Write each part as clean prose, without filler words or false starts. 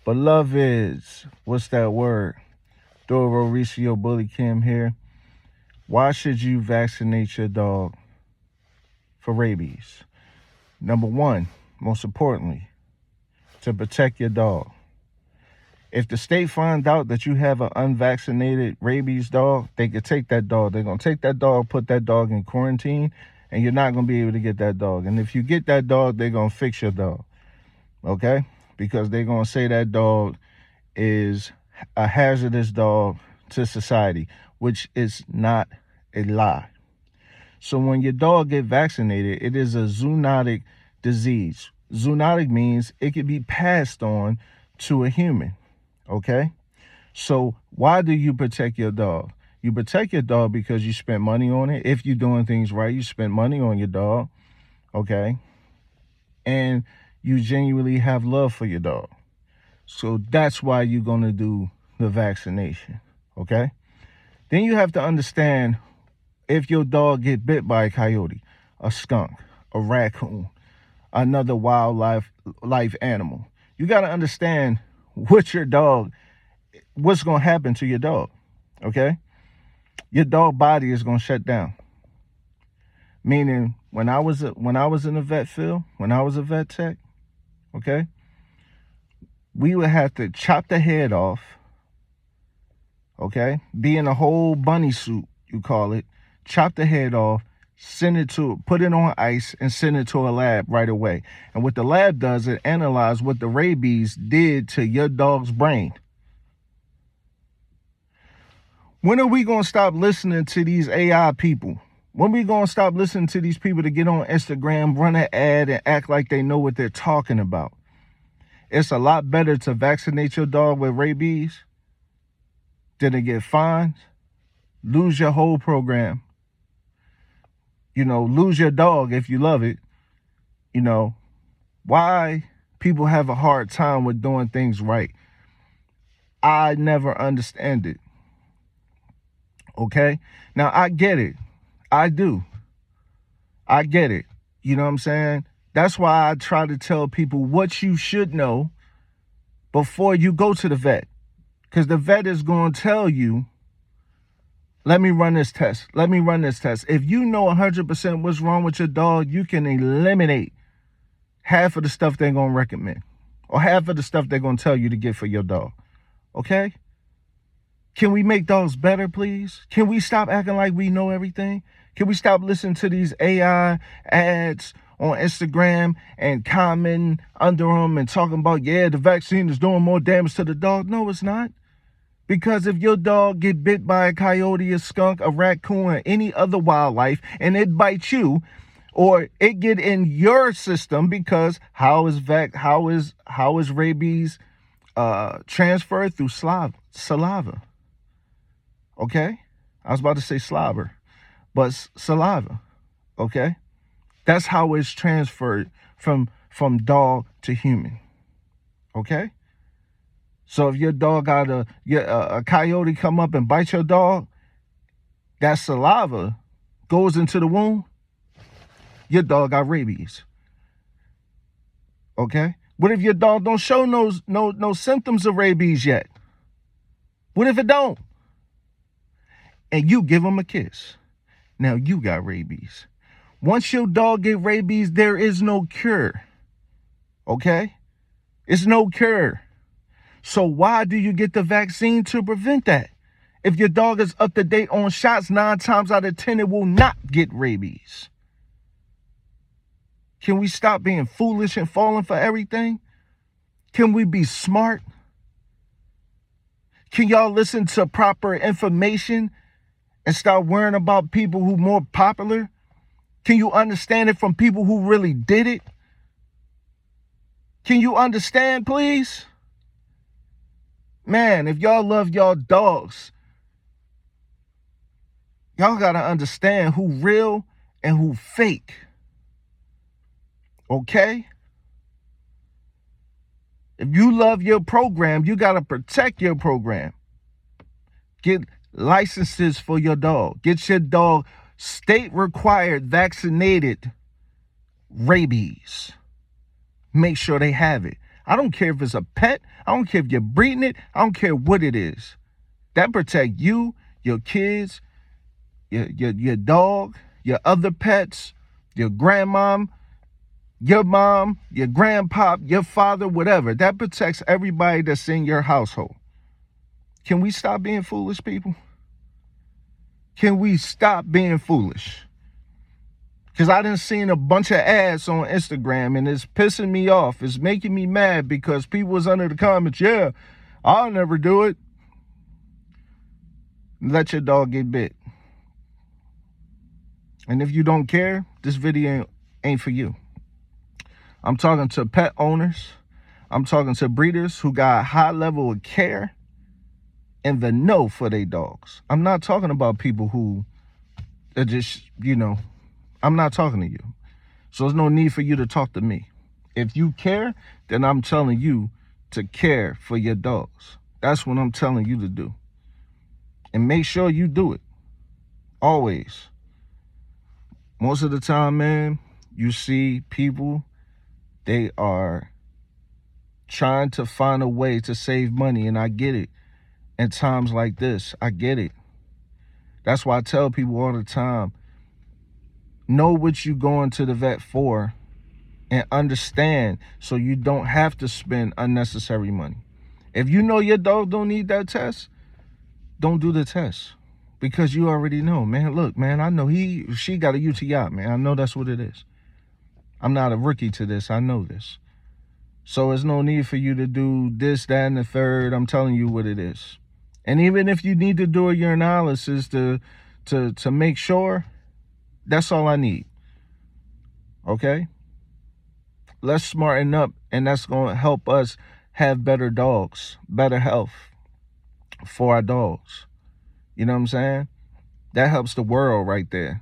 Beloveds, what's that word? Duro Ricio, BullyCamp here. Why should you vaccinate your dog for rabies? Number one, most importantly, to protect your dog. If the state finds out that you have an unvaccinated rabies dog, they could take that dog. They're going to take that dog, put that dog in quarantine, and you're not going to be able to get that dog. And if you get that dog, they're going to fix your dog, okay? Because they're going to say that dog is a hazardous dog to society, which is not a lie. So when your dog get vaccinated, it is a zoonotic disease. Zoonotic means it can be passed on to a human, okay? So why do you protect your dog? You protect your dog because you spent money on it. If you're doing things right, you spend money on your dog, okay? And you genuinely have love for your dog. So that's why you're going to do the vaccination, okay? Then you have to understand, if your dog get bit by a coyote, a skunk, a raccoon, another life animal, you got to understand what's going to happen to your dog, okay? Your dog body is going to shut down. Meaning, when I was in the vet field, when I was a vet tech, okay, we would have to chop the head off, okay, be in a whole bunny suit, you call it, chop the head off, put it on ice and send it to a lab right away. And what the lab does, it analyzes what the rabies did to your dog's brain. When are we going to stop listening to these AI people? When are we going to stop listening to these people that get on Instagram, run an ad, and act like they know what they're talking about? It's a lot better to vaccinate your dog with rabies than to get fined, lose your whole program, lose your dog if you love it. Why people have a hard time with doing things right, I never understand it. Okay? Now, I get it. I do. I get it. You know what I'm saying? That's why I try to tell people what you should know before you go to the vet. Because the vet is going to tell you, let me run this test. Let me run this test. If you know 100% what's wrong with your dog, you can eliminate half of the stuff they're going to recommend, or half of the stuff they're going to tell you to get for your dog. Okay? Can we make dogs better, please? Can we stop acting like we know everything? Can we stop listening to these AI ads on Instagram and commenting under them and talking about, yeah, the vaccine is doing more damage to the dog? No, it's not. Because if your dog get bit by a coyote, a skunk, a raccoon, or any other wildlife, and it bites you, or it get in your system, because how is rabies transferred? Through saliva. Okay? I was about to say slobber, but saliva. Okay? That's how it's transferred from dog to human. Okay? So if your dog got a coyote come up and bite your dog, that saliva goes into the wound, your dog got rabies. Okay? What if your dog don't show no symptoms of rabies yet? What if it don't? And you give him a kiss. Now you got rabies. Once your dog get rabies, there is no cure. Okay? It's no cure. So why do you get the vaccine? To prevent that? If your dog is up to date on shots, 9 times out of 10, it will not get rabies. Can we stop being foolish and falling for everything? Can we be smart? Can y'all listen to proper information and start worrying about people who more popular? Can you understand it from people who really did it? Can you understand, please? Man, if y'all love y'all dogs, y'all got to understand who real and who fake. Okay? If you love your program, you got to protect your program. Get licenses for your dog. Get your dog state required vaccinated rabies. Make sure they have it. I don't care if it's a pet. I don't care if you're breeding it. I don't care what it is. That protect you, your kids, your dog, your other pets, your grandmom, your mom, your grandpa, your father, whatever. That protects everybody that's in your household. Can we stop being foolish, people? Can we stop being foolish? Because I done seen a bunch of ads on Instagram and it's pissing me off. It's making me mad because people was under the comments, yeah, I'll never do it. Let your dog get bit. And if you don't care, this video ain't for you. I'm talking to pet owners. I'm talking to breeders who got a high level of care and the know for their dogs. I'm not talking about people who are just, I'm not talking to you. So there's no need for you to talk to me. If you care, then I'm telling you to care for your dogs. That's what I'm telling you to do. And make sure you do it. Always. Most of the time, man, you see people, they are trying to find a way to save money, and I get it. In times like this, I get it. That's why I tell people all the time, know what you're going to the vet for and understand so you don't have to spend unnecessary money. If you know your dog don't need that test, don't do the test because you already know, man. Look, man, I know she got a UTI, man. I know that's what it is. I'm not a rookie to this. I know this. So there's no need for you to do this, that, and the third. I'm telling you what it is. And even if you need to do a urinalysis to make sure, that's all I need. Okay? Let's smarten up, and that's going to help us have better dogs, better health for our dogs. You know what I'm saying? That helps the world right there.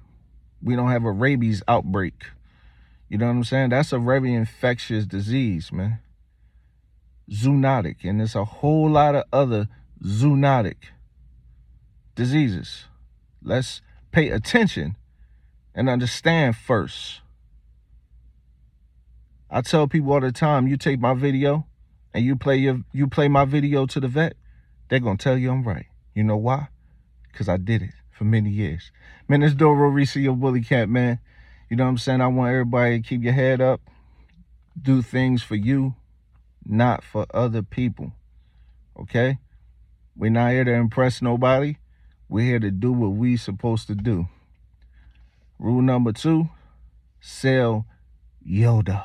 We don't have a rabies outbreak. You know what I'm saying? That's a very infectious disease, man. Zoonotic. And there's a whole lot of other zoonotic diseases. Let's pay attention and understand first. I tell people all the time, you take my video and you play my video to the vet, they're going to tell you I'm right. You know why? Because I did it for many years. Man, it's Duro Ricio, BullyCamp, man. You know what I'm saying? I want everybody to keep your head up. Do things for you, not for other people. Okay? We're not here to impress nobody. We're here to do what we supposed to do. Rule number 2, sell your dog.